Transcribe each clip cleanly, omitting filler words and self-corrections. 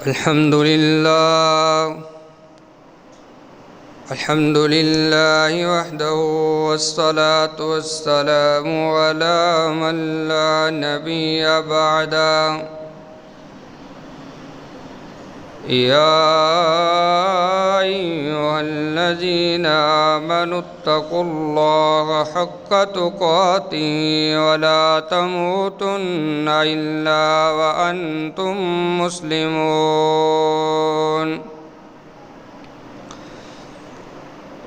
الحمد لله وحده، والصلاة والسلام على من لا نبي بعده. يا أيها الذين آمنوا اتقوا الله حق تقاته ولا تموتن إلا وأنتم مسلمون.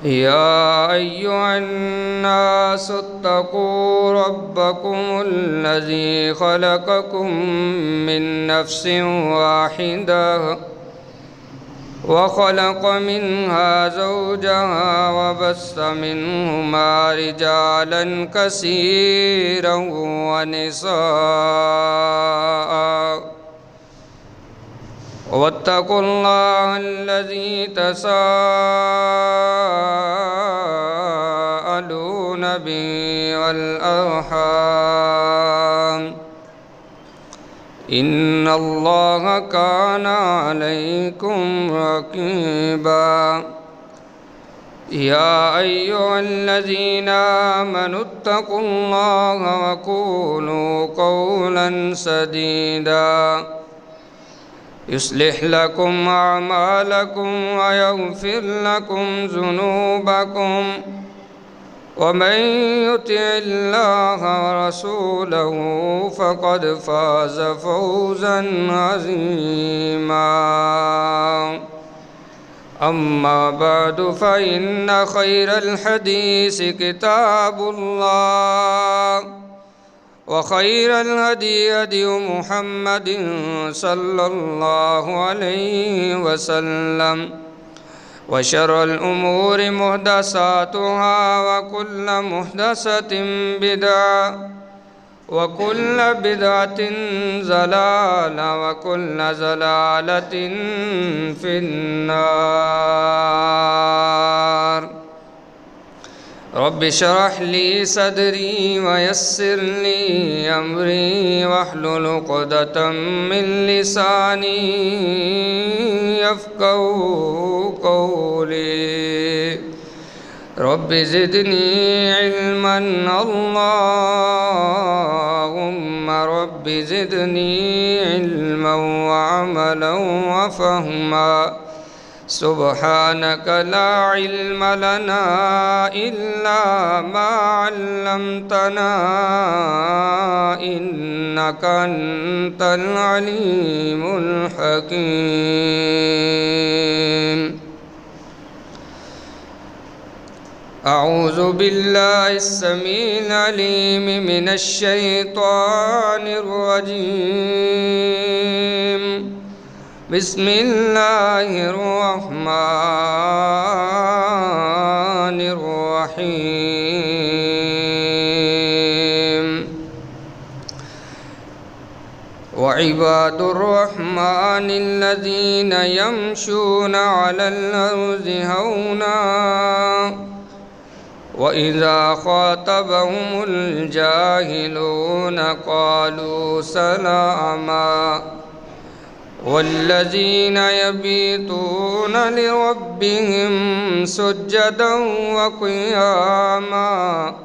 يا أيها الناس اتقوا ربكم الذي خلقكم من نفس واحدة وخلق منها زوجها وبث منهما رجالا كثيرا ونساء. واتقوا الله الذي تساءلون به والأرحام، إن الله كان عليكم رقيبا. يا أيها الذين آمنوا اتقوا الله وقولوا قولا سديدا يصلح لكم أعمالكم ويغفر لكم ذنوبكم، ومن يطع الله ورسوله فقد فاز فوزا عظيما. أما بعد، فإن خير الحديث كتاب الله، وخير الهدي هدي محمد صلى الله عليه وسلم، وشر الأمور محدثاتها، وكل محدثة بدعة، وكل بدعة ضلالة، وكل ضلالة في النار. رب اشرح لي صدري ويسر لي أمري واحلل عقدة من لساني يفقهوا قولي. رب زدني علما، اللهم رب زدني علما وعملا وفهما. سبحانك لا علم لنا إلا ما علمتنا، إنك أنت العليم الحكيم. أعوذ بالله السميع العليم من الشيطان الرجيم. بسم الله الرحمن الرحيم. وعباد الرحمن الذين يمشون على الأرض هونا، وإذا خاطبهم الجاهلون قالوا سلاما. والذين يبيتون لربهم سجدا وقياما،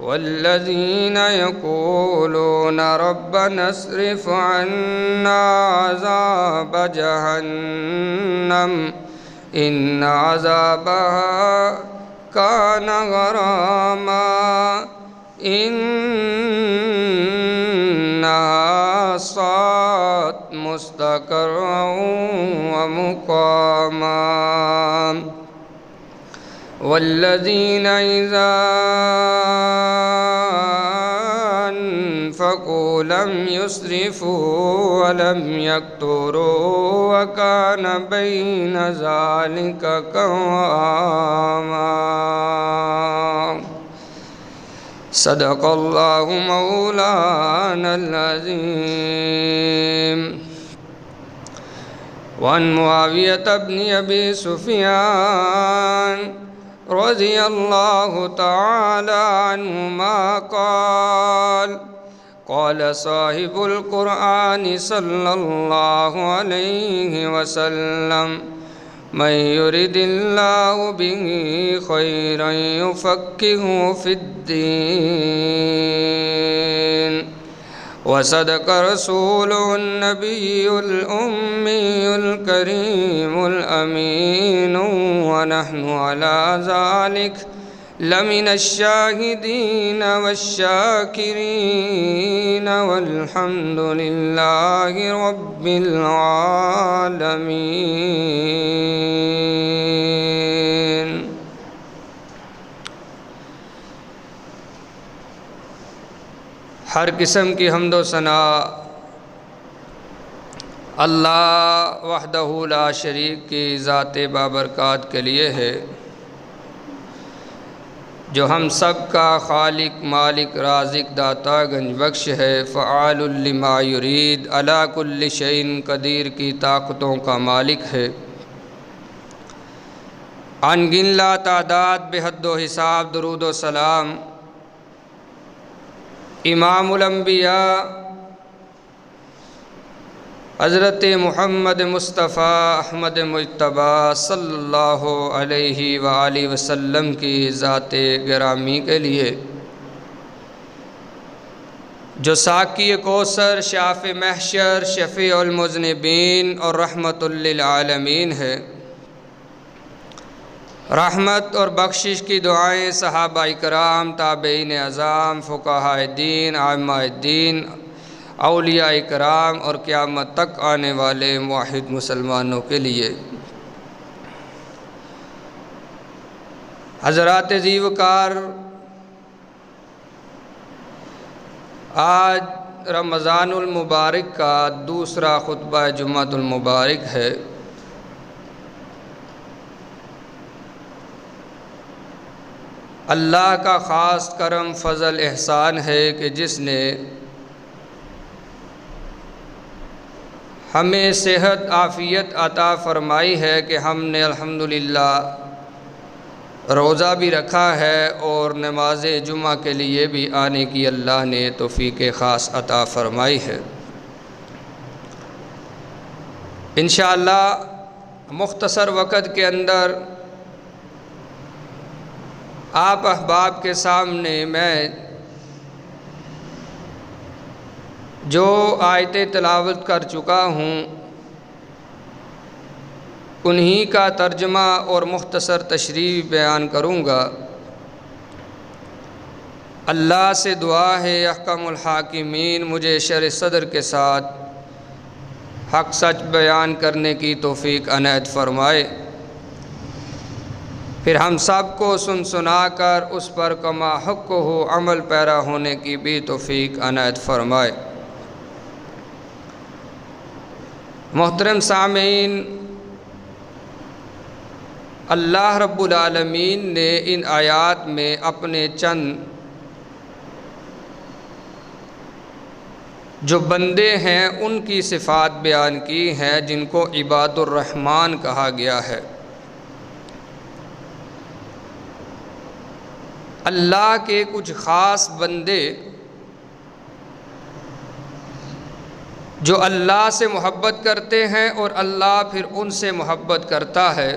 والذين يقولون ربنا اصرف عنا عذاب جهنم إن عذابها كان غراما، إنها ساءت مستقرا ومقاما. والذين إذا أنفقوا لم يسرفوا ولم يقتروا وكان بين ذلك قواما. صدق الله مولانا العظيم. وعن معاوية بن أبي سفيان رضي الله تعالى عنهما قال: قال صاحب القرآن صلی اللہ علیہ وسلم من يرد الله به خيرا يفقهه في الدين وصدق رسوله النبي الأمي الكريم الأمين ونحن على ذلك لمن الشاهدين والشاكرين والحمد لله رب العالمين. ہر قسم کی حمد و ثنا اللہ وحدہ لا شریک کی ذات بابرکات کے لیے ہے، جو ہم سب کا خالق مالک رازق داتا گنج بخش ہے، فعال لما یرید علی کل شیء قدیر کی طاقتوں کا مالک ہے، ان گن لا تعداد بے حد و حساب درود و سلام امام الانبیاء حضرت محمد مصطفیٰ احمد مجتبیٰ صلی اللہ علیہ وآلہ وسلم کی ذات گرامی کے لیے، جو ساقی کوثر شافع محشر شفیع المذنبین اور رحمت للعالمین ہے، رحمت اور بخشش کی دعائیں صحابہ کرام تابعین اعظام فقہاء دین عامہ دین اولیاء کرام اور قیامت تک آنے والے موحد مسلمانوں کے لیے۔ حضرات عزیز وقار، آج رمضان المبارک کا دوسرا خطبہ جمعۃ المبارک ہے۔ اللہ کا خاص کرم فضل احسان ہے کہ جس نے ہمیں صحت عافیت عطا فرمائی ہے کہ ہم نے الحمدللہ روزہ بھی رکھا ہے اور نماز جمعہ کے لیے بھی آنے کی اللہ نے توفیق خاص عطا فرمائی ہے۔ انشاءاللہ مختصر وقت کے اندر آپ احباب کے سامنے میں جو آیتیں تلاوت کر چکا ہوں انہی کا ترجمہ اور مختصر تشریح بیان کروں گا۔ اللہ سے دعا ہے احکم الحاکمین مجھے شرح صدر کے ساتھ حق سچ بیان کرنے کی توفیق عنایت فرمائے، پھر ہم سب کو سنا کر اس پر کما حق ہو عمل پیرا ہونے کی بھی توفیق عنایت فرمائے۔ محترم سامعین، اللہ رب العالمین نے ان آیات میں اپنے چند جو بندے ہیں ان کی صفات بیان کی ہیں جن کو عباد الرحمن کہا گیا ہے۔ اللہ کے کچھ خاص بندے جو اللہ سے محبت کرتے ہیں اور اللہ پھر ان سے محبت کرتا ہے،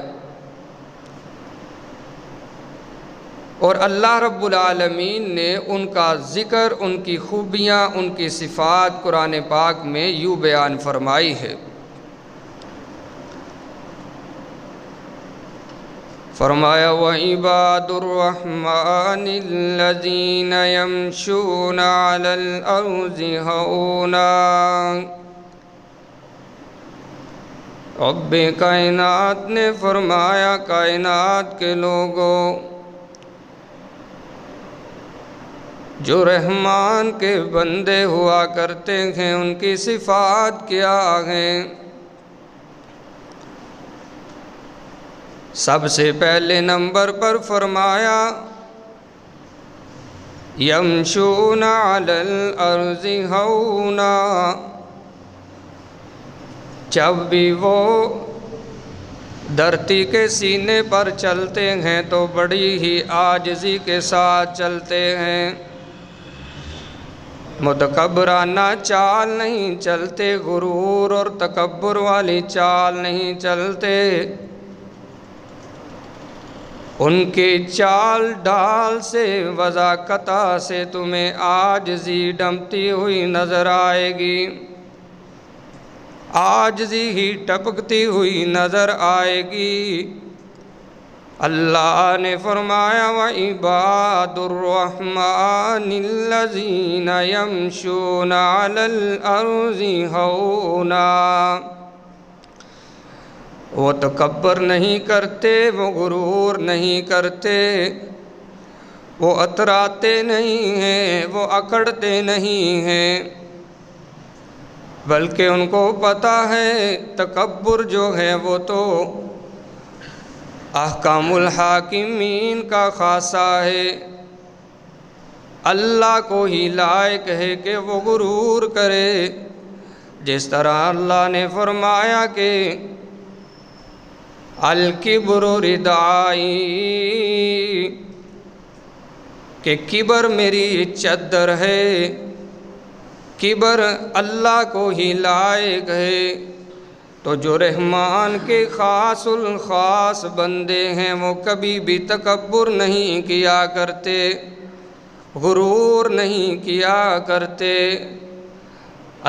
اور اللہ رب العالمین نے ان کا ذکر ان کی خوبیاں ان کی صفات قرآن پاک میں یوں بیان فرمائی ہے۔ فرمایا وَعِبَادُ الرَّحْمَنِ الَّذِينَ يَمْشُونَ عَلَى الْأَرْضِ هَوْنًا۔ رب کائنات نے فرمایا کائنات کے لوگوں، جو رحمان کے بندے ہوا کرتے ہیں ان کی صفات کیا ہیں؟ سب سے پہلے نمبر پر فرمایا یمشون علی الارض ہونا، جب بھی وہ دھرتی کے سینے پر چلتے ہیں تو بڑی ہی عاجزی کے ساتھ چلتے ہیں۔ متکبرانہ چال نہیں چلتے، غرور اور تکبر والی چال نہیں چلتے، ان کے چال ڈال سے وضاقتہ سے تمہیں عاجزی ڈمتی ہوئی نظر آئے گی، عاجزی ہی ٹپکتی ہوئی نظر آئے گی۔ اللہ نے فرمایا وَعِبَادُ الرَّحْمَنِ الَّذِينَ يَمْشُونَ عَلَى الْأَرْضِ هَوْنًا، وہ تکبر نہیں کرتے، وہ غرور نہیں کرتے، وہ اتراتے نہیں ہیں، وہ اکڑتے نہیں ہیں، بلکہ ان کو پتہ ہے تکبر جو ہے وہ تو احکام الحاکمین کا خاصہ ہے، اللہ کو ہی لائق ہے کہ وہ غرور کرے، جس طرح اللہ نے فرمایا کہ الکبر ردائی، کہ کبر میری چادر ہے، کبر اللہ کو ہی لائق ہے۔ تو جو رحمان کے خاص الخاص بندے ہیں وہ کبھی بھی تکبر نہیں کیا کرتے، غرور نہیں کیا کرتے۔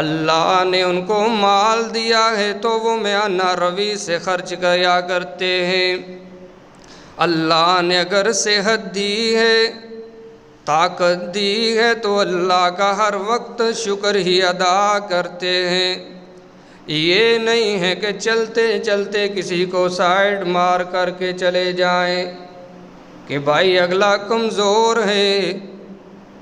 اللہ نے ان کو مال دیا ہے تو وہ میانہ روی سے خرچ کیا کرتے ہیں، اللہ نے اگر صحت دی ہے، طاقت دی ہے تو اللہ کا ہر وقت شکر ہی ادا کرتے ہیں۔ یہ نہیں ہے کہ چلتے چلتے کسی کو سائیڈ مار کر کے چلے جائیں کہ بھائی اگلا کمزور ہے،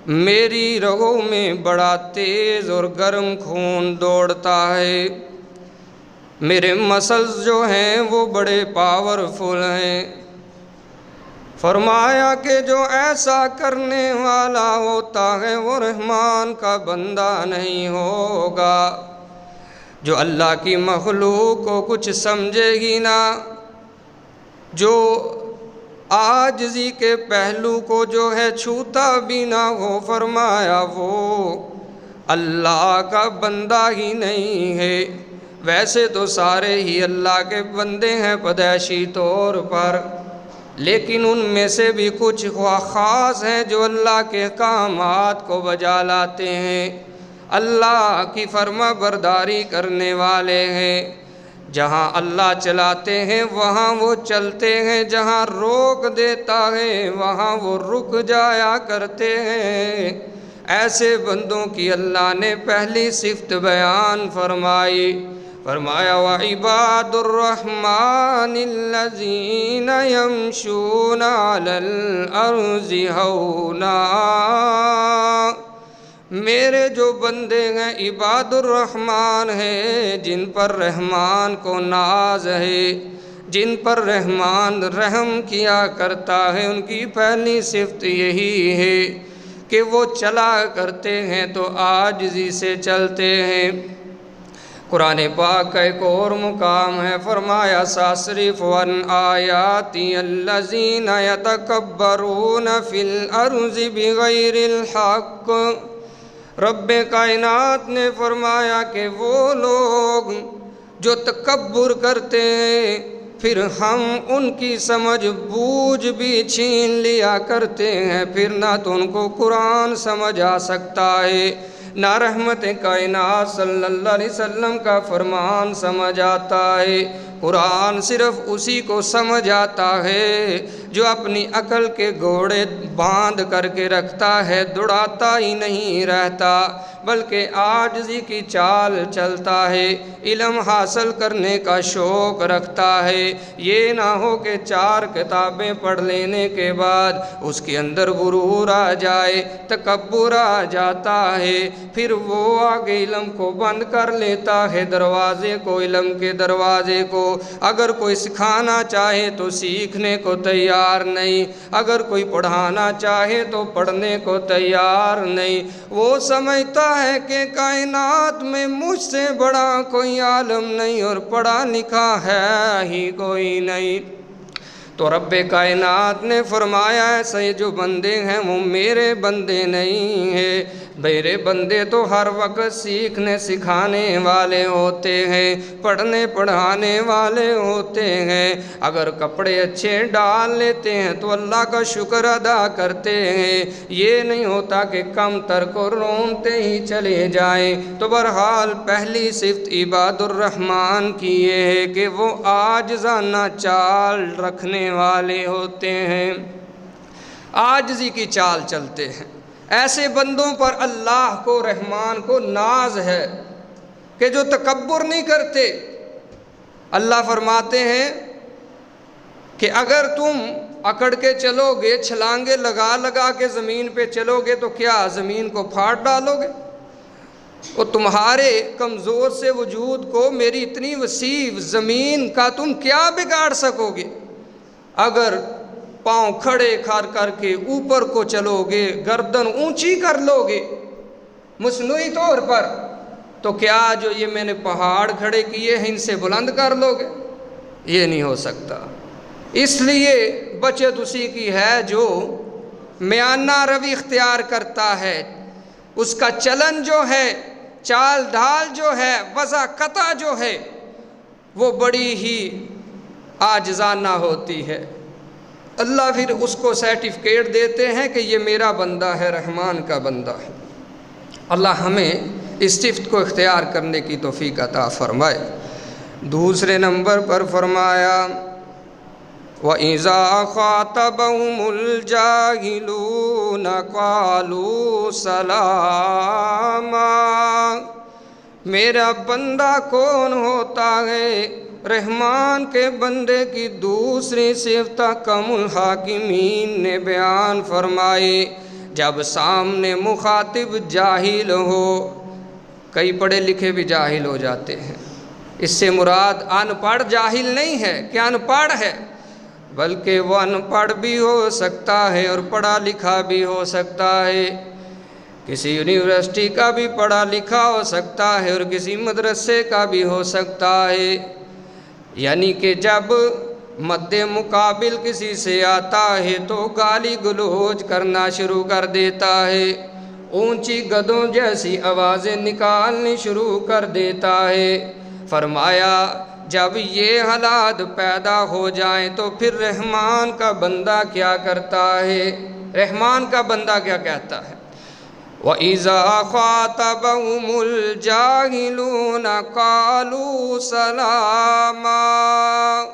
میری رگوں میں بڑا تیز اور گرم خون دوڑتا ہے، میرے مسلز جو ہیں وہ بڑے پاورفل ہیں۔ فرمایا کہ جو ایسا کرنے والا ہوتا ہے وہ رحمان کا بندہ نہیں ہوگا، جو اللہ کی مخلوق کو کچھ سمجھے گی نہ، جو عاجزی کے پہلو کو جو ہے چھوتا بھی نہ ہو، فرمایا وہ اللہ کا بندہ ہی نہیں ہے۔ ویسے تو سارے ہی اللہ کے بندے ہیں پیدائشی طور پر، لیکن ان میں سے بھی کچھ خاص ہیں جو اللہ کے احکامات کو بجا لاتے ہیں، اللہ کی فرما برداری کرنے والے ہیں۔ جہاں اللہ چلاتے ہیں وہاں وہ چلتے ہیں، جہاں روک دیتا ہے وہاں وہ رک جایا کرتے ہیں۔ ایسے بندوں کی اللہ نے پہلی صفت بیان فرمائی، فرمایا وَعِبَادُ الرَّحْمَنِ الَّذِينَ يَمْشُونَ عَلَى الْأَرْضِ هَوْنًا، میرے جو بندے ہیں عباد الرحمن ہیں، جن پر رحمان کو ناز ہے، جن پر رحمان رحم کیا کرتا ہے، ان کی پہلی صفت یہی ہے کہ وہ چلا کرتے ہیں تو عاجزی سے چلتے ہیں۔ قرآن پاک کا ایک اور مقام ہے، فرمایا سَأَصْرِفُ عَنْ آیَاتِیَ الَّذِینَ یَتَکَبَّرُونَ فِی الْأَرْضِ بِغَیْرِ الْحَقِّ، رب کائنات نے فرمایا کہ وہ لوگ جو تکبر کرتے ہیں پھر ہم ان کی سمجھ بوجھ بھی چھین لیا کرتے ہیں، پھر نہ تو ان کو قرآن سمجھ آ سکتا ہے، نہ رحمت کائنات صلی اللہ علیہ وسلم کا فرمان سمجھ آتا ہے۔ قرآن صرف اسی کو سمجھ آتا ہے جو اپنی عقل کے گھوڑے باندھ کر کے رکھتا ہے، دوڑاتا ہی نہیں رہتا بلکہ عاجزی کی چال چلتا ہے، علم حاصل کرنے کا شوق رکھتا ہے۔ یہ نہ ہو کہ 4 کتابیں پڑھ لینے کے بعد اس کے اندر غرور آ جائے، تکبر آ جاتا ہے، پھر وہ آگے علم کو بند کر لیتا ہے، دروازے کو، علم کے دروازے کو۔ اگر کوئی سکھانا چاہے تو سیکھنے کو تیار نہیں، اگر کوئی پڑھانا چاہے تو پڑھنے کو تیار نہیں۔ وہ سمجھتا ہے کہ کائنات میں مجھ سے بڑا کوئی عالم نہیں اور پڑھا لکھا ہے ہی کوئی نہیں۔ تو رب کائنات نے فرمایا ایسے جو بندے ہیں وہ میرے بندے نہیں ہیں، میرے بندے تو ہر وقت سیکھنے سکھانے والے ہوتے ہیں، پڑھنے پڑھانے والے ہوتے ہیں۔ اگر کپڑے اچھے ڈال لیتے ہیں تو اللہ کا شکر ادا کرتے ہیں، یہ نہیں ہوتا کہ کم تر کو رونتے ہی چلے جائیں۔ تو بہرحال پہلی صفت عباد الرحمن کی یہ ہے کہ وہ عاجزانہ چال رکھنے والے ہوتے ہیں، عاجزی کی چال چلتے ہیں۔ ایسے بندوں پر اللہ کو، رحمان کو ناز ہے کہ جو تکبر نہیں کرتے۔ اللہ فرماتے ہیں کہ اگر تم اکڑ کے چلو گے، چھلانگے لگا لگا کے زمین پہ چلو گے تو کیا زمین کو پھاڑ ڈالو گے؟ اور تمہارے کمزور سے وجود کو میری اتنی وسیع زمین کا تم کیا بگاڑ سکو گے؟ اگر پاؤں کھڑے کر کے اوپر کو چلو گے، گردن اونچی کر لو گے مصنوعی طور پر، تو کیا جو یہ میں نے پہاڑ کھڑے کیے ہیں ان سے بلند کر لو گے؟ یہ نہیں ہو سکتا۔ اس لیے بچت اسی کی ہے جو میانہ روی اختیار کرتا ہے، اس کا چلن جو ہے، چال ڈھال جو ہے، وضع قطع جو ہے، وہ بڑی ہی عاجزانہ ہوتی ہے۔ اللہ پھر اس کو سرٹیفکیٹ دیتے ہیں کہ یہ میرا بندہ ہے، رحمان کا بندہ ہے۔ اللہ ہمیں اس صفت کو اختیار کرنے کی توفیق عطا فرمائے۔ دوسرے نمبر پر فرمایا وَإِذَا خَاطَبَهُمُ الْجَاهِلُونَ قَالُوا سَلَامًا۔ میرا بندہ کون ہوتا ہے؟ رحمان کے بندے کی دوسری صفت حکم الحاکمین نے بیان فرمائی، جب سامنے مخاطب جاہل ہو۔ کئی پڑھے لکھے بھی جاہل ہو جاتے ہیں، اس سے مراد ان پڑھ جاہل نہیں ہے کہ ان پڑھ ہے، بلکہ وہ ان پڑھ بھی ہو سکتا ہے اور پڑھا لکھا بھی ہو سکتا ہے۔ کسی یونیورسٹی کا بھی پڑھا لکھا ہو سکتا ہے اور کسی مدرسے کا بھی ہو سکتا ہے۔ یعنی کہ جب مد مقابل کسی سے آتا ہے تو گالی گلوچ کرنا شروع کر دیتا ہے، اونچی گدوں جیسی آوازیں نکالنی شروع کر دیتا ہے۔ فرمایا جب یہ حالات پیدا ہو جائیں تو پھر رحمان کا بندہ کیا کرتا ہے؟ رحمان کا بندہ کیا کہتا ہے؟ وَإِذَا خَاطَبَهُمُ الْجَاهِلُونَ قَالُوا سَلَامًا۔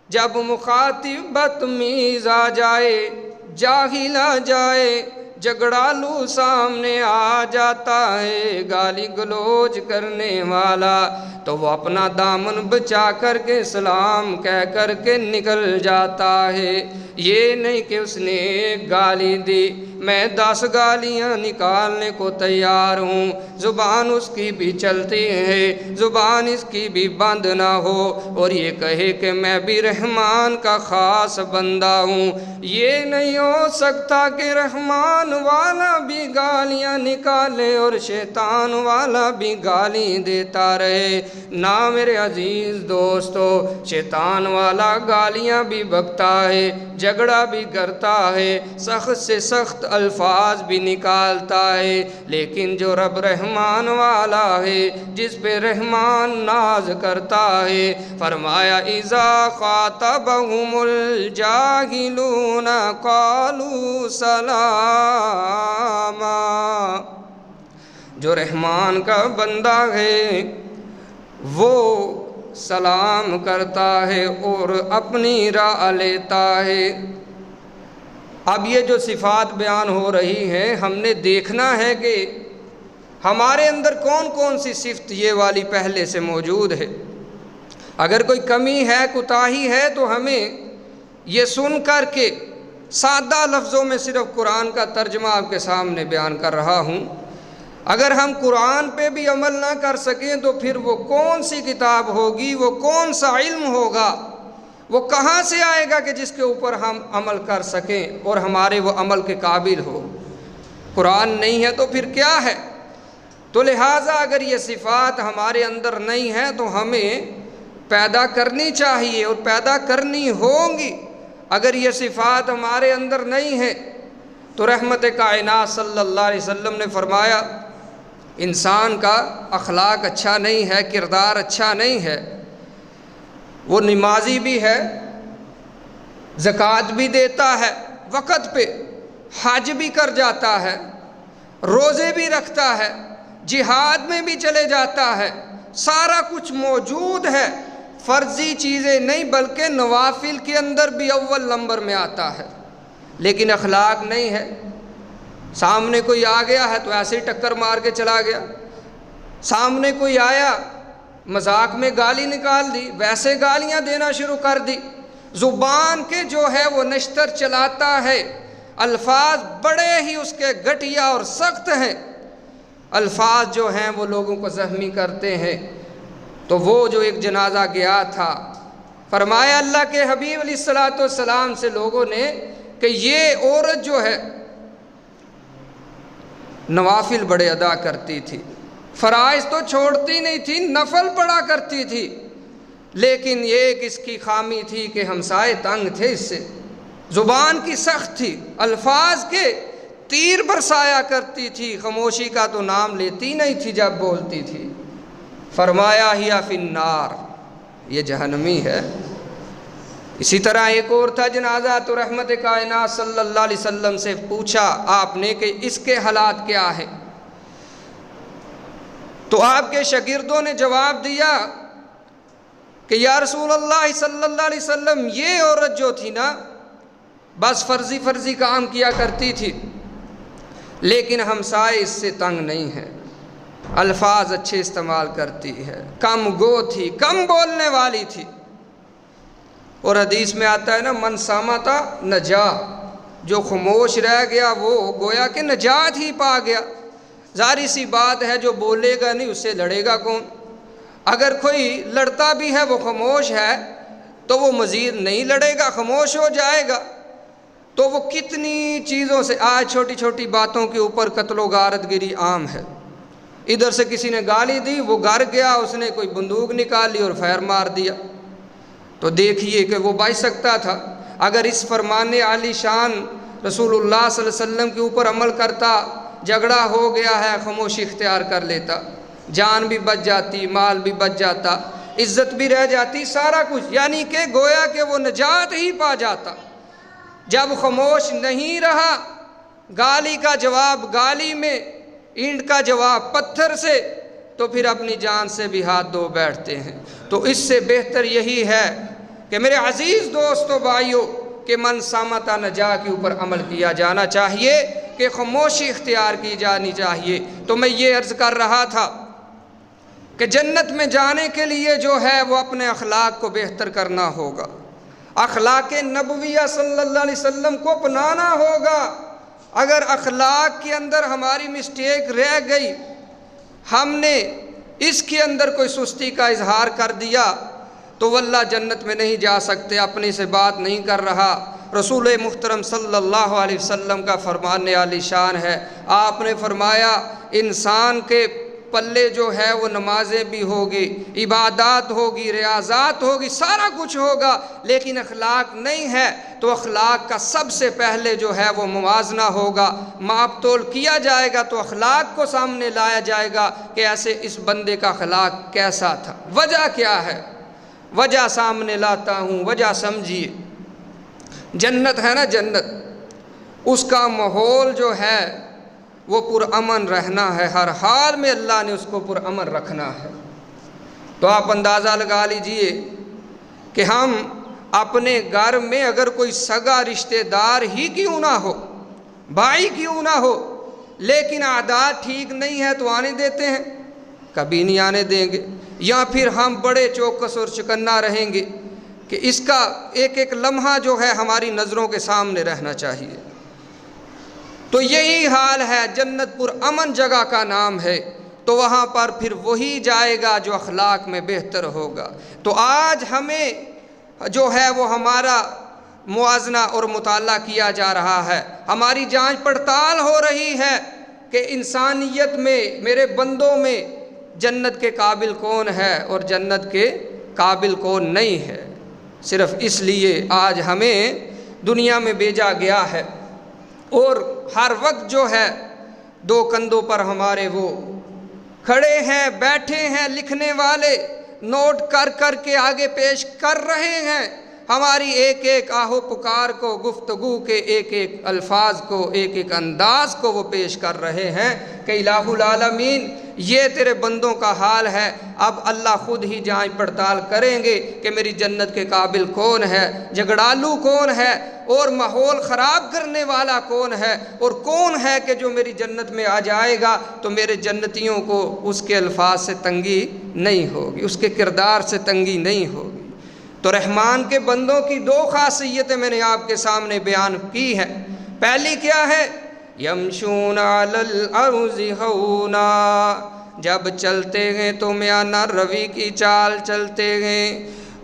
جب مخاطب بدتمیز آ جائے، جاہل آ جائے، جھگڑالو سامنے آ جاتا ہے، گالی گلوچ کرنے والا، تو وہ اپنا دامن بچا کر کے سلام کہہ کر کے نکل جاتا ہے۔ یہ نہیں کہ اس نے ایک گالی دی، میں 10 گالیاں نکالنے کو تیار ہوں، زبان اس کی بھی چلتی ہے، زبان اس کی بھی بند نہ ہو، اور یہ کہے کہ میں بھی رحمان کا خاص بندہ ہوں۔ یہ نہیں ہو سکتا کہ رحمان والا بھی گالیاں نکالے اور شیطان والا بھی گالی دیتا رہے۔ نہ میرے عزیز دوستو، شیطان والا گالیاں بھی بکتا ہے، جھگڑا بھی کرتا ہے، سخت سے سخت الفاظ بھی نکالتا ہے، لیکن جو رب رحمان والا ہے، جس پہ رحمان ناز کرتا ہے، فرمایا اِذَا خَاطَبَهُمُ الْجَاهِلُونَ قَالُوا سَلَامًا۔ جو رحمان کا بندہ ہے وہ سلام کرتا ہے اور اپنی راہ لیتا ہے۔ اب یہ جو صفات بیان ہو رہی ہیں، ہم نے دیکھنا ہے کہ ہمارے اندر کون کون سی صفت یہ والی پہلے سے موجود ہے۔ اگر کوئی کمی ہے، کوتاہی ہے، تو ہمیں یہ سن کر کے سادہ لفظوں میں صرف قرآن کا ترجمہ آپ کے سامنے بیان کر رہا ہوں۔ اگر ہم قرآن پہ بھی عمل نہ کر سکیں تو پھر وہ کون سی کتاب ہوگی، وہ کون سا علم ہوگا، وہ کہاں سے آئے گا کہ جس کے اوپر ہم عمل کر سکیں اور ہمارے وہ عمل کے قابل ہو؟ قرآن نہیں ہے تو پھر کیا ہے؟ تو لہٰذا اگر یہ صفات ہمارے اندر نہیں ہے تو ہمیں پیدا کرنی چاہیے اور پیدا کرنی ہوں گی۔ اگر یہ صفات ہمارے اندر نہیں ہے تو رحمت کائنات صلی اللہ علیہ وسلم نے فرمایا انسان کا اخلاق اچھا نہیں ہے، کردار اچھا نہیں ہے، وہ نمازی بھی ہے، زکوٰۃ بھی دیتا ہے وقت پہ، حج بھی کر جاتا ہے، روزے بھی رکھتا ہے، جہاد میں بھی چلے جاتا ہے، سارا کچھ موجود ہے، فرضی چیزیں نہیں بلکہ نوافل کے اندر بھی اول نمبر میں آتا ہے، لیکن اخلاق نہیں ہے۔ سامنے کوئی آ گیا ہے تو ایسے ہی ٹکر مار کے چلا گیا، سامنے کوئی آیا مذاق میں گالی نکال دی، ویسے گالیاں دینا شروع کر دی، زبان کے جو ہے وہ نشتر چلاتا ہے، الفاظ بڑے ہی اس کے گھٹیا اور سخت ہیں، الفاظ جو ہیں وہ لوگوں کو زخمی کرتے ہیں۔ تو وہ جو ایک جنازہ گیا تھا، فرمایا اللہ کے حبیب علیہ الصلوۃ والسلام سے لوگوں نے کہ یہ عورت جو ہے نوافل بڑے ادا کرتی تھی، فرائض تو چھوڑتی نہیں تھی، نفل پڑھا کرتی تھی، لیکن ایک اس کی خامی تھی کہ ہمسائے تنگ تھے اس سے، زبان کی سخت تھی، الفاظ کے تیر برسایا کرتی تھی، خاموشی کا تو نام لیتی نہیں تھی جب بولتی تھی۔ فرمایا ہی فی النار، یہ جہنمی ہے۔ اسی طرح ایک اور تھا جنازہ، تو رحمت کائنات صلی اللہ علیہ وسلم سے پوچھا آپ نے کہ اس کے حالات کیا ہیں؟ تو آپ کے شاگردوں نے جواب دیا کہ یا رسول اللہ صلی اللہ علیہ وسلم یہ عورت جو تھی نا بس فرضی کام کیا کرتی تھی، لیکن ہمسائے اس سے تنگ نہیں ہے، الفاظ اچھے استعمال کرتی ہے، کم گو تھی، کم بولنے والی تھی۔ اور حدیث میں آتا ہے نا من صامتا نجا، جو خاموش رہ گیا وہ گویا کہ نجات ہی پا گیا۔ ظاہر سی بات ہے جو بولے گا نہیں اس سے لڑے گا کون؟ اگر کوئی لڑتا بھی ہے وہ خاموش ہے تو وہ مزید نہیں لڑے گا، خاموش ہو جائے گا۔ تو وہ کتنی چیزوں سے، آج چھوٹی چھوٹی باتوں کے اوپر قتل و غارت گری عام ہے، ادھر سے کسی نے گالی دی، وہ گھر گیا، اس نے کوئی بندوق نکال لی اور فائر مار دیا، تو دیکھیے کہ وہ بچ سکتا تھا۔ اگر اس فرمان عالی شان رسول اللہ صلی اللہ علیہ وسلم کے اوپر عمل کرتا، جھگڑا ہو گیا ہے خاموشی اختیار کر لیتا، جان بھی بچ جاتی، مال بھی بچ جاتا، عزت بھی رہ جاتی، سارا کچھ، یعنی کہ گویا کہ وہ نجات ہی پا جاتا۔ جب خاموش نہیں رہا، گالی کا جواب گالی میں، اینٹ کا جواب پتھر سے، تو پھر اپنی جان سے بھی ہاتھ دھو بیٹھتے ہیں۔ تو اس سے بہتر یہی ہے کہ میرے عزیز دوستو بھائیو کہ من صامت نجا کے اوپر عمل کیا جانا چاہیے، کہ خاموشی اختیار کی جانی چاہیے۔ تو میں یہ عرض کر رہا تھا کہ جنت میں جانے کے لیے جو ہے وہ اپنے اخلاق کو بہتر کرنا ہوگا، اخلاق نبویہ صلی اللہ علیہ وسلم کو اپنانا ہوگا۔ اگر اخلاق کے اندر ہماری مسٹیک رہ گئی، ہم نے اس کے اندر کوئی سستی کا اظہار کر دیا، تو واللہ جنت میں نہیں جا سکتے۔ اپنے سے بات نہیں کر رہا، رسول محترم صلی اللہ علیہ وسلم کا فرمان عالی شان ہے۔ آپ نے فرمایا انسان کے پلے جو ہے وہ نمازیں بھی ہوگی، عبادات ہوگی، ریاضات ہوگی، سارا کچھ ہوگا، لیکن اخلاق نہیں ہے، تو اخلاق کا سب سے پہلے جو ہے وہ موازنہ ہوگا، ماپ تول کیا جائے گا، تو اخلاق کو سامنے لایا جائے گا کہ ایسے اس بندے کا اخلاق کیسا تھا۔ وجہ کیا ہے؟ وجہ سامنے لاتا ہوں، وجہ سمجھیے۔ جنت ہے نا، جنت، اس کا ماحول جو ہے وہ پرامن رہنا ہے، ہر حال میں اللہ نے اس کو پرامن رکھنا ہے۔ تو آپ اندازہ لگا لیجئے کہ ہم اپنے گھر میں اگر کوئی سگا رشتہ دار ہی کیوں نہ ہو، بھائی کیوں نہ ہو، لیکن عادات ٹھیک نہیں ہے تو آنے دیتے ہیں؟ کبھی نہیں آنے دیں گے۔ یا پھر ہم بڑے چوکس اور چکنا رہیں گے کہ اس کا ایک ایک لمحہ جو ہے ہماری نظروں کے سامنے رہنا چاہیے۔ تو یہی حال ہے، جنت پر امن جگہ کا نام ہے، تو وہاں پر پھر وہی جائے گا جو اخلاق میں بہتر ہوگا۔ تو آج ہمیں جو ہے وہ ہمارا موازنہ اور مطالعہ کیا جا رہا ہے، ہماری جانچ پڑتال ہو رہی ہے کہ انسانیت میں، میرے بندوں میں جنت کے قابل کون ہے اور جنت کے قابل کون نہیں ہے۔ صرف اس لیے آج ہمیں دنیا میں بھیجا گیا ہے۔ اور ہر وقت جو ہے دو کندھوں پر ہمارے وہ کھڑے ہیں، بیٹھے ہیں، لکھنے والے نوٹ کر کر کے آگے پیش کر رہے ہیں، ہماری ایک ایک آہو پکار کو، گفتگو کے ایک ایک الفاظ کو، ایک ایک انداز کو وہ پیش کر رہے ہیں کہ الہ العالمین یہ تیرے بندوں کا حال ہے۔ اب اللہ خود ہی جانچ پڑتال کریں گے کہ میری جنت کے قابل کون ہے، جھگڑالو کون ہے، اور ماحول خراب کرنے والا کون ہے، اور کون ہے کہ جو میری جنت میں آ جائے گا تو میرے جنتیوں کو اس کے الفاظ سے تنگی نہیں ہوگی، اس کے کردار سے تنگی نہیں ہوگی۔ تو رحمان کے بندوں کی دو خاصیتیں میں نے آپ کے سامنے بیان کی ہیں۔ پہلی کیا ہے؟ یمشون علی الارض ہونا، جب چلتے ہیں تو میانہ روی کی چال چلتے ہیں۔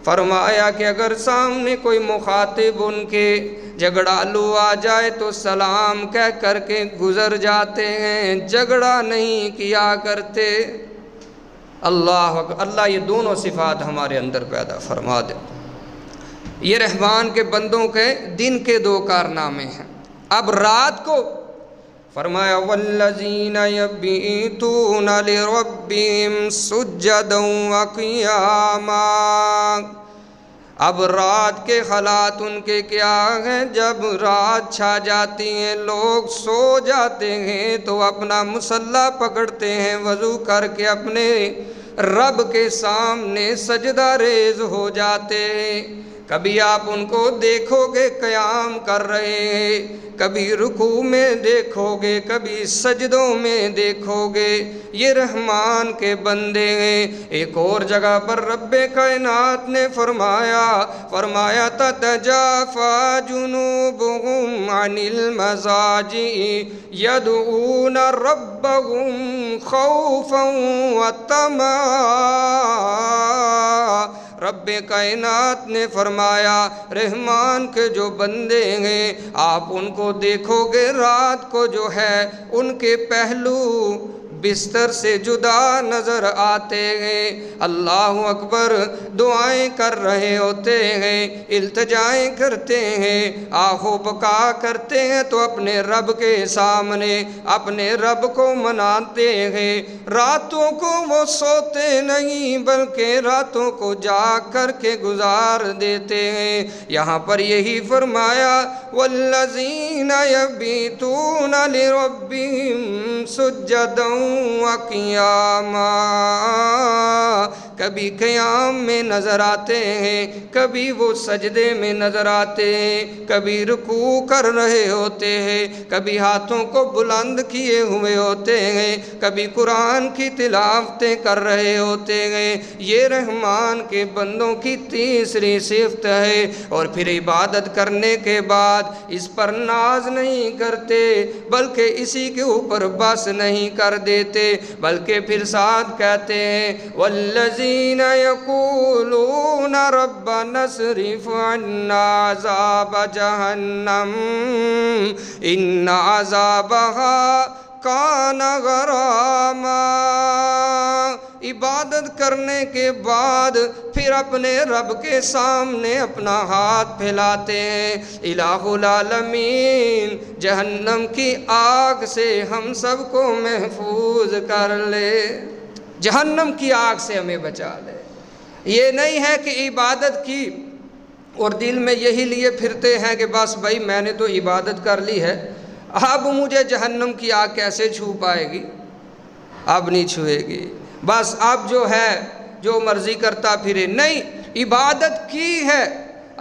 فرمایا کہ اگر سامنے کوئی مخاطب ان کے جھگڑالو آ جائے تو سلام کہہ کر کے گزر جاتے ہیں، جھگڑا نہیں کیا کرتے۔ اللہ اللہ یہ دونوں صفات ہمارے اندر پیدا فرما دے۔ یہ رحمان کے بندوں کے دن کے دو کارنامے ہیں۔ اب رات کو فرمایا والذین یبیتون لربہم سجدا وقیاما، اب رات کے حالات ان کے کیا ہیں؟ جب رات چھا جاتی ہیں، لوگ سو جاتے ہیں تو اپنا مصلی پکڑتے ہیں، وضو کر کے اپنے رب کے سامنے سجدہ ریز ہو جاتے ہیں۔ کبھی آپ ان کو دیکھو گے قیام کر رہے ہیں، کبھی رکوع میں دیکھو گے، کبھی سجدوں میں دیکھو گے، یہ رحمان کے بندے ہیں۔ ایک اور جگہ پر رب کائنات نے فرمایا تتجافى جنوبهم عن المضاجع يدعون ربهم خوفا وطمعا، رب کائنات نے فرمایا رحمان کے جو بندے ہیں آپ ان کو دیکھو گے رات کو جو ہے ان کے پہلو بستر سے جدا نظر آتے ہیں، اللہ اکبر، دعائیں کر رہے ہوتے ہیں، التجائیں کرتے ہیں، آہو بکا کرتے ہیں تو اپنے رب کے سامنے اپنے رب کو مناتے ہیں۔ راتوں کو وہ سوتے نہیں بلکہ راتوں کو جاگ کر کے گزار دیتے ہیں۔ یہاں پر یہی فرمایا والذین یبیتون لربہم سجدا وقیاما، کبھی قیام میں نظر آتے ہیں، کبھی وہ سجدے میں نظر آتے ہیں، کبھی رکوع کر رہے ہوتے ہیں، کبھی ہاتھوں کو بلند کیے ہوئے ہوتے ہیں، کبھی قرآن کی تلاوتیں کر رہے ہوتے ہیں۔ یہ رحمان کے بندوں کی تیسری صفت ہے۔ اور پھر عبادت کرنے کے بعد اس پر ناز نہیں کرتے بلکہ اسی کے اوپر بس نہیں کر دیتے بلکہ پھر ساتھ کہتے ہیں والذین یقولون ربنا اصرف عنا عذاب جہنم ان عذابها کان غراما، عبادت کرنے کے بعد پھر اپنے رب کے سامنے اپنا ہاتھ پھیلاتے ہیں الہ العالمین جہنم کی آگ سے ہم سب کو محفوظ کر لے، جہنم کی آگ سے ہمیں بچا لے۔ یہ نہیں ہے کہ عبادت کی اور دل میں یہی لیے پھرتے ہیں کہ بس بھائی میں نے تو عبادت کر لی ہے، اب مجھے جہنم کی آگ کیسے چھو پائے گی؟ اب نہیں چھوئے گی، بس اب جو ہے جو مرضی کرتا پھرے۔ نہیں، عبادت کی ہے،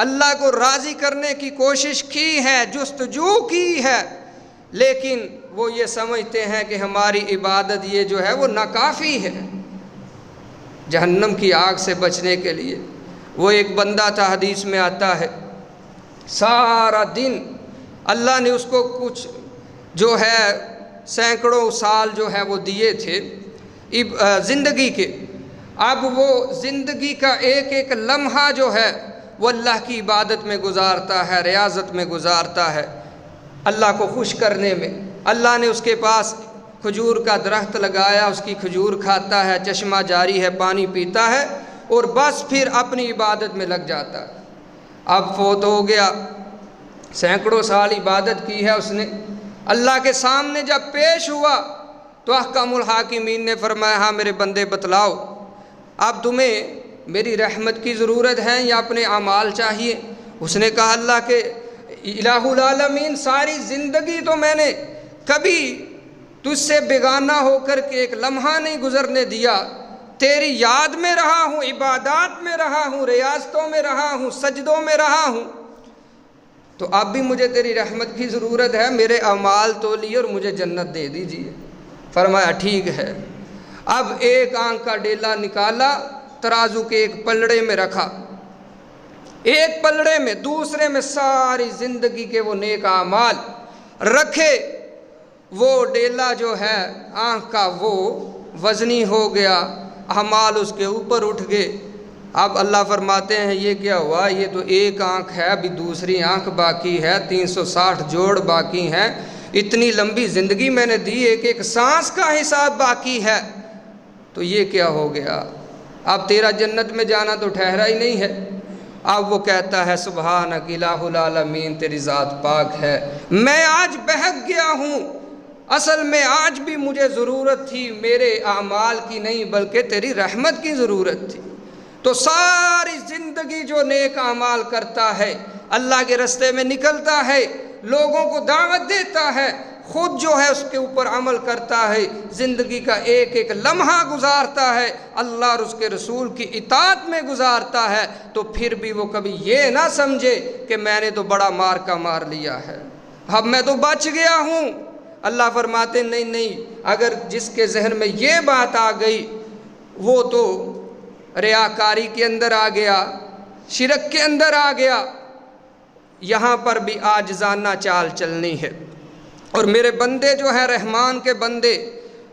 اللہ کو راضی کرنے کی کوشش کی ہے، جستجو کی ہے، لیکن وہ یہ سمجھتے ہیں کہ ہماری عبادت یہ جو ہے وہ ناکافی ہے جہنم کی آگ سے بچنے کے لیے۔ وہ ایک بندہ تھا، حدیث میں آتا ہے، سارا دن اللہ نے اس کو کچھ جو ہے سینکڑوں سال جو ہے وہ دیے تھے زندگی کے، اب وہ زندگی کا ایک ایک لمحہ جو ہے وہ اللہ کی عبادت میں گزارتا ہے، ریاضت میں گزارتا ہے، اللہ کو خوش کرنے میں۔ اللہ نے اس کے پاس کھجور کا درخت لگایا، اس کی کھجور کھاتا ہے، چشمہ جاری ہے، پانی پیتا ہے اور بس پھر اپنی عبادت میں لگ جاتا ہے۔ اب فوت ہو گیا، سینکڑوں سال عبادت کی ہے اس نے، اللہ کے سامنے جب پیش ہوا تو احکم الحاکمین نے فرمایا ہاں میرے بندے بتلاؤ، اب تمہیں میری رحمت کی ضرورت ہے یا اپنے اعمال چاہیے؟ اس نے کہا اللہ کے الہ العالمین ساری زندگی تو میں نے کبھی تجھ سے بیگانہ ہو کر کے ایک لمحہ نہیں گزرنے دیا، تیری یاد میں رہا ہوں، عبادات میں رہا ہوں، ریاضتوں میں رہا ہوں، سجدوں میں رہا ہوں، تو اب بھی مجھے تیری رحمت کی ضرورت ہے، میرے اعمال تو لیے اور مجھے جنت دے دیجیے۔ فرمایا ٹھیک ہے۔ اب ایک آنکھ کا ڈیلا نکالا، ترازو کے ایک پلڑے میں رکھا، ایک پلڑے میں، دوسرے میں ساری زندگی کے وہ نیک اعمال رکھے۔ وہ ڈیلا جو ہے آنکھ کا وہ وزنی ہو گیا، اعمال اس کے اوپر اٹھ گئے۔ اب اللہ فرماتے ہیں یہ کیا ہوا؟ یہ تو ایک آنکھ ہے، ابھی دوسری آنکھ باقی ہے، 360 جوڑ باقی ہیں، اتنی لمبی زندگی میں نے دی، ایک ایک سانس کا حساب باقی ہے، تو یہ کیا ہو گیا؟ اب تیرا جنت میں جانا تو ٹھہرا ہی نہیں ہے۔ اب وہ کہتا ہے سبحانک الہ العالمین، تیری ذات پاک ہے، میں آج بہک گیا ہوں، اصل میں آج بھی مجھے ضرورت تھی میرے اعمال کی نہیں بلکہ تیری رحمت کی ضرورت تھی۔ تو ساری زندگی جو نیک اعمال کرتا ہے، اللہ کے رستے میں نکلتا ہے، لوگوں کو دعوت دیتا ہے، خود جو ہے اس کے اوپر عمل کرتا ہے، زندگی کا ایک ایک لمحہ گزارتا ہے، اللہ اور اس کے رسول کی اطاعت میں گزارتا ہے، تو پھر بھی وہ کبھی یہ نہ سمجھے کہ میں نے تو بڑا مار کا مار لیا ہے، اب میں تو بچ گیا ہوں۔ اللہ فرماتے نہیں، اگر جس کے ذہن میں یہ بات آ گئی وہ تو ریاکاری کے اندر آ گیا، شرک کے اندر آ گیا۔ یہاں پر بھی عاجزانہ چال چلنی ہے، اور میرے بندے جو ہیں رحمان کے بندے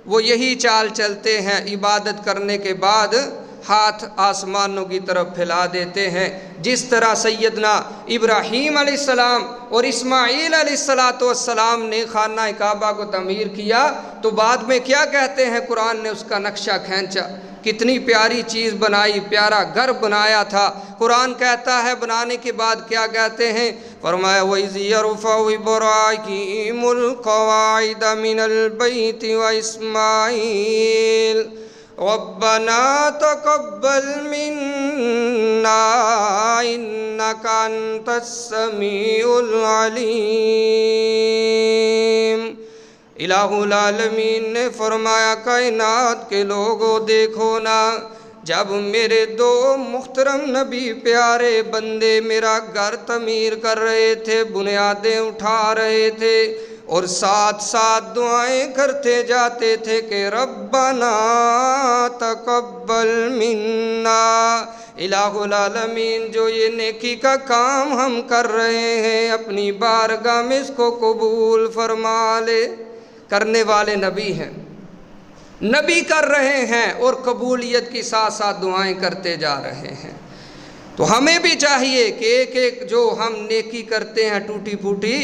وہ یہی چال چلتے ہیں، عبادت کرنے کے بعد ہاتھ آسمانوں کی طرف پھیلا دیتے ہیں، جس طرح سیدنا ابراہیم علیہ السلام اور اسماعیل علیہ السلام نے خانہ کعبہ کو تعمیر کیا، تو بعد میں کیا کہتے ہیں؟ قرآن نے اس کا نقشہ کھینچا، کتنی پیاری چیز بنائی، پیارا گھر بنایا تھا۔ قرآن کہتا ہے بنانے کے بعد کیا کہتے ہیں؟ فرمایا وَإِذْ يَرْفَعُ إِبْرَاهِيمُ الْقَوَاعِدَ مِنَ الْبَيْتِ وَإِسْمَاعِيلُ رَبَّنَا تَقَبَّلْ مِنَّا إِنَّكَ أَنْتَ السَّمِيعُ الْعَلِيمُ۔ الہ العالمین نے فرمایا کائنات کے لوگوں دیکھو نا، جب میرے دو محترم نبی پیارے بندے میرا گھر تعمیر کر رہے تھے، بنیادیں اٹھا رہے تھے، اور ساتھ ساتھ دعائیں کرتے جاتے تھے کہ ربنا تقبل منا، الہ العالمین جو یہ نیکی کا کام ہم کر رہے ہیں اپنی بارگاہ میں اس کو قبول فرما لے۔ کرنے والے نبی ہیں، نبی کر رہے ہیں اور قبولیت کی ساتھ ساتھ دعائیں کرتے جا رہے ہیں۔ تو ہمیں بھی چاہیے کہ ایک ایک جو ہم نیکی کرتے ہیں ٹوٹی پھوٹی،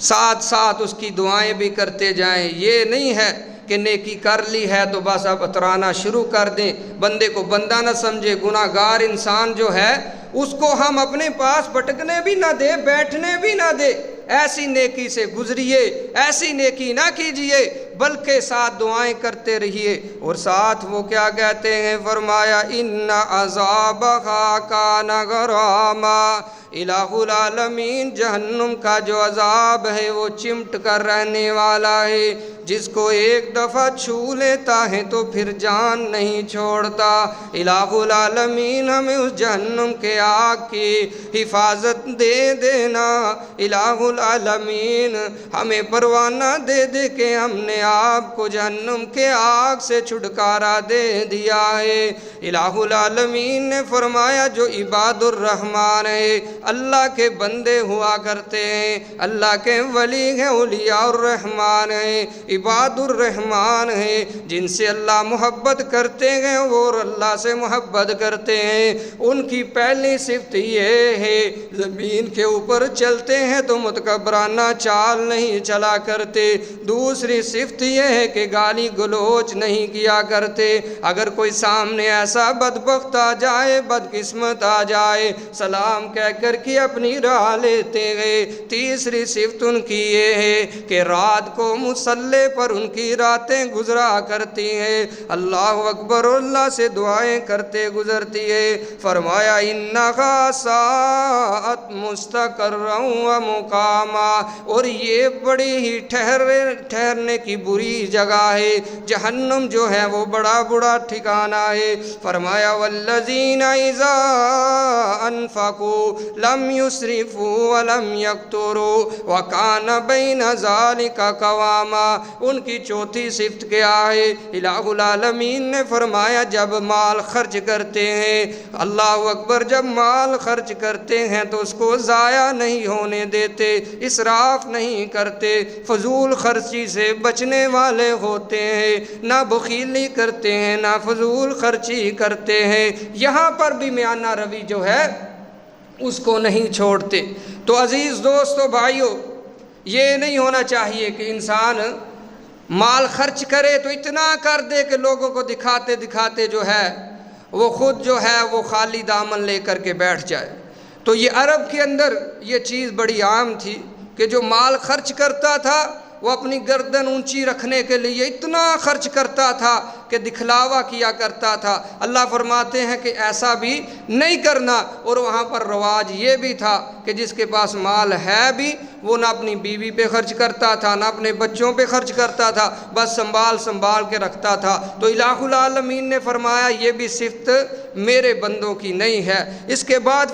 ساتھ ساتھ اس کی دعائیں بھی کرتے جائیں۔ یہ نہیں ہے کہ نیکی کر لی ہے تو بس اب اترانا شروع کر دیں، بندے کو بندہ نہ سمجھے، گناہ گار انسان جو ہے اس کو ہم اپنے پاس بھٹکنے بھی نہ دے، بیٹھنے بھی نہ دے، ایسی نیکی سے گزریے، ایسی نیکی نہ کیجئے، بلکہ ساتھ دعائیں کرتے رہیے۔ اور ساتھ وہ کیا کہتے ہیں؟ فرمایا ان عذابھا کان غراما، الہ العالمین جہنم کا جو عذاب ہے وہ چمٹ کر رہنے والا ہے، جس کو ایک دفعہ چھو لیتا ہے تو پھر جان نہیں چھوڑتا۔ الہ العالمین ہمیں اس جہنم کے آگ کی حفاظت دے دینا، الہ العالمین ہمیں پروانہ دے دے کہ ہم نے آپ کو جہنم کے آگ سے چھٹکارا دے دیا ہے۔ الہ العالمین نے فرمایا جو عباد الرحمن ہے، اللہ کے بندے ہوا کرتے ہیں، اللہ کے ولی ہیں، اولیاء الرحمن ہیں، عباد الرحمن ہیں، جن سے اللہ محبت کرتے ہیں وہ اللہ سے محبت کرتے ہیں۔ ان کی پہلی صفت یہ ہے زمین کے اوپر چلتے ہیں تو متکبرانہ چال نہیں چلا کرتے، دوسری صفت صفت یہ ہے کہ گالی گلوچ نہیں کیا کرتے۔ اگر کوئی سامنے ایسا بدبخت آ جائے، بدقسمت آ جائے، سلام کہہ کر کے اپنی راہ لیتے گئے۔ تیسری صفت ان کی یہ ہے کہ رات کو مصلی پر ان کی راتیں گزرا کرتی ہیں، اللہ اکبر، اللہ سے دعائیں کرتے گزرتی ہے۔ فرمایا انہا ساعت مستقرا و مقاما، اور یہ بڑی ہی ٹھہرنے کی بری جگہ ہے۔ جہنم جو ہے وہ بڑا بڑا ٹھکانہ ہے۔ فرمایا والذین اذا انفقوا لم یسرفوا ولم یقتروا وکان بین ذلک قواما۔ ان کی چوتھی صفت کیا ہے؟ الہ العالمین نے فرمایا جب مال خرچ کرتے ہیں، اللہ اکبر، جب مال خرچ کرتے ہیں تو اس کو ضائع نہیں ہونے دیتے، اسراف نہیں کرتے، فضول خرچی سے بچنے والے ہوتے ہیں، نہ بخیلی کرتے ہیں نہ فضول خرچی کرتے ہیں، یہاں پر بھی میانہ روی جو ہے اس کو نہیں چھوڑتے۔ تو عزیز دوستو بھائیو، یہ نہیں ہونا چاہیے کہ انسان مال خرچ کرے تو اتنا کر دے کہ لوگوں کو دکھاتے دکھاتے جو ہے وہ خود جو ہے وہ خالی دامن لے کر کے بیٹھ جائے۔ تو یہ عرب کے اندر یہ چیز بڑی عام تھی کہ جو مال خرچ کرتا تھا وہ اپنی گردن اونچی رکھنے کے لیے اتنا خرچ کرتا تھا کہ دکھلاوا کیا کرتا تھا۔ اللہ فرماتے ہیں کہ ایسا بھی نہیں کرنا۔ اور وہاں پر رواج یہ بھی تھا کہ جس کے پاس مال ہے بھی وہ نہ اپنی بیوی پہ خرچ کرتا تھا نہ اپنے بچوں پہ خرچ کرتا تھا، بس سنبھال کے رکھتا تھا۔ تو الہ العالمین نے فرمایا یہ بھی صفت میرے بندوں کی نہیں ہے۔ اس کے بعد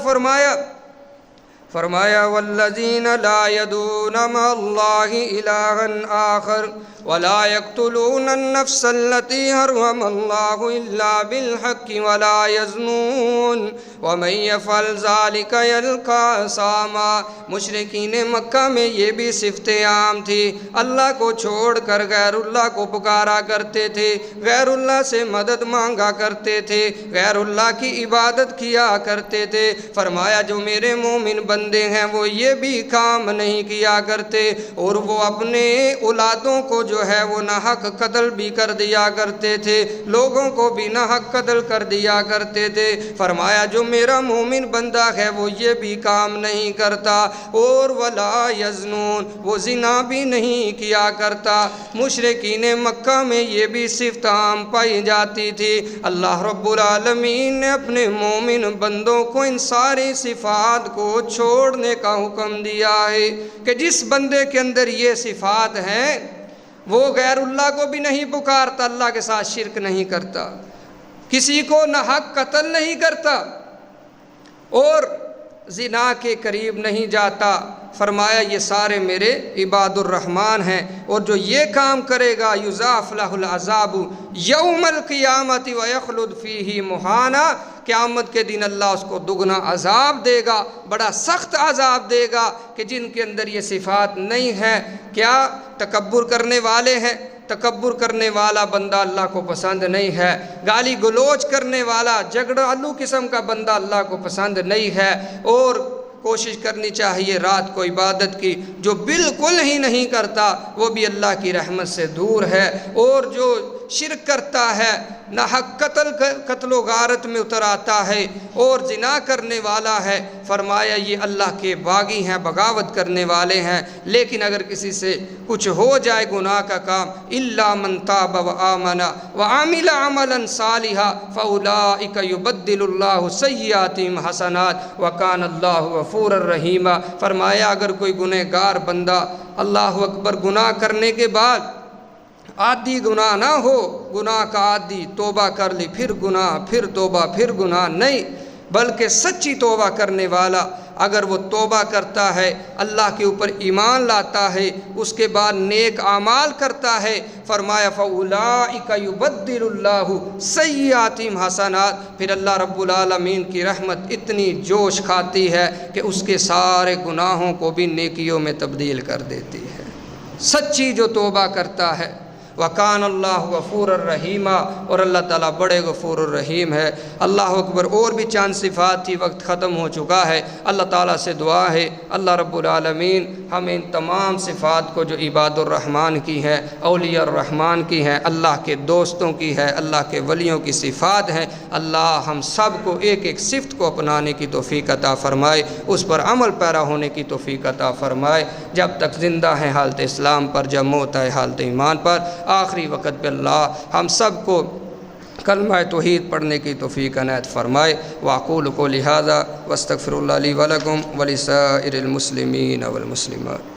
فرمایا والذین لا يدعون مع اللہ الہا آخر ولا يقتلون النفس التي حرم اللہ الا بالحق ولا يزنون ومن يفعل ذلك يلقى اثاما۔ مشرکین مکہ میں یہ بھی صفت عام تھی، اللہ کو چھوڑ کر غیر اللہ کو پکارا کرتے تھے، غیر اللہ سے مدد مانگا کرتے تھے، غیر اللہ کی عبادت کیا کرتے تھے۔ فرمایا جو میرے مومن بندے ہیں وہ یہ بھی کام نہیں کیا کرتے، اور وہ اپنے اولادوں کو جو ہے وہ ناحق قتل بھی کر دیا کرتے تھے، لوگوں کو بھی ناحق قتل کر دیا کرتے تھے۔ فرمایا جو میرا مومن بندہ ہے وہ یہ بھی کام نہیں کرتا، اور ولا یزنون، وہ زنا بھی نہیں کیا کرتا۔ مشرکین مکہ میں یہ بھی صفت عام پائی جاتی تھی۔ اللہ رب العالمین نے اپنے مومن بندوں کو ان ساری صفات کو چھوڑنے کا حکم دیا ہے کہ جس بندے کے اندر یہ صفات ہیں وہ غیر اللہ کو بھی نہیں پکارتا، اللہ کے ساتھ شرک نہیں کرتا، کسی کو ناحق قتل نہیں کرتا، اور زنا کے قریب نہیں جاتا۔ فرمایا یہ سارے میرے عباد الرحمن ہیں، اور جو یہ کام کرے گا یضاعف لہ العذاب یوم القیامت ویخلد فیہ مہانا، قیامت کے دن اللہ اس کو دگنا عذاب دے گا، بڑا سخت عذاب دے گا۔ کہ جن کے اندر یہ صفات نہیں ہے، کیا تکبر کرنے والے ہیں؟ تکبر کرنے والا بندہ اللہ کو پسند نہیں ہے، گالی گلوچ کرنے والا جھگڑالو قسم کا بندہ اللہ کو پسند نہیں ہے۔ اور کوشش کرنی چاہیے رات کو عبادت کی، جو بالکل ہی نہیں کرتا وہ بھی اللہ کی رحمت سے دور ہے۔ اور جو شرک کرتا ہے، ناحق قتل و غارت میں اتر آتا ہے اور زنا کرنے والا ہے، فرمایا یہ اللہ کے باغی ہیں، بغاوت کرنے والے ہیں۔ لیکن اگر کسی سے کچھ ہو جائے گناہ کا کام، الا من تاب وآمن وعمل عملا صالحا فاولئک یبدل اللہ سیئاتہم حسنات وکان اللہ غفورا رحیما۔ فرمایا اگر کوئی گنہگار بندہ اللہ اکبر گناہ کرنے کے بعد عادی گناہ نہ ہو، گناہ کا عادی، توبہ کر لی پھر گناہ، پھر توبہ، پھر گناہ، نہیں، بلکہ سچی توبہ کرنے والا اگر وہ توبہ کرتا ہے، اللہ کے اوپر ایمان لاتا ہے، اس کے بعد نیک اعمال کرتا ہے، فرمایا فَأُولَٰئِكَ يُبَدِّلُ اللَّهُ سَيِّئَاتِهِمْ حَسَنَات، پھر اللہ رب العالمین کی رحمت اتنی جوش کھاتی ہے کہ اس کے سارے گناہوں کو بھی نیکیوں میں تبدیل کر دیتی ہے۔ سچی جو توبہ کرتا ہے وکان اللہ غفور الرحیم، اور اللہ تعالیٰ بڑے غفور الرحیم ہے۔ اللہ اکبر۔ اور بھی چند صفات تھی، وقت ختم ہو چکا ہے۔ اللہ تعالیٰ سے دعا ہے اللہ رب العالمین ہمیں ان تمام صفات کو جو عباد الرحمن کی ہے، اولیاء الرحمن کی ہیں، اللہ کے دوستوں کی ہے، اللہ کے ولیوں کی صفات ہیں، اللہ ہم سب کو ایک ایک صفت کو اپنانے کی توفیق عطا فرمائے، اس پر عمل پیرا ہونے کی توفیق عطا فرمائے، جب تک زندہ ہیں حالت اسلام پر، جب موت ہے حالت ایمان پر، آخری وقت پہ اللہ ہم سب کو کلمہ توحید پڑھنے کی توفیق عنایت فرمائے۔ واقول قولی ھذا واستغفر اللہ لی ولکم ولسائر المسلمین والمسلمات۔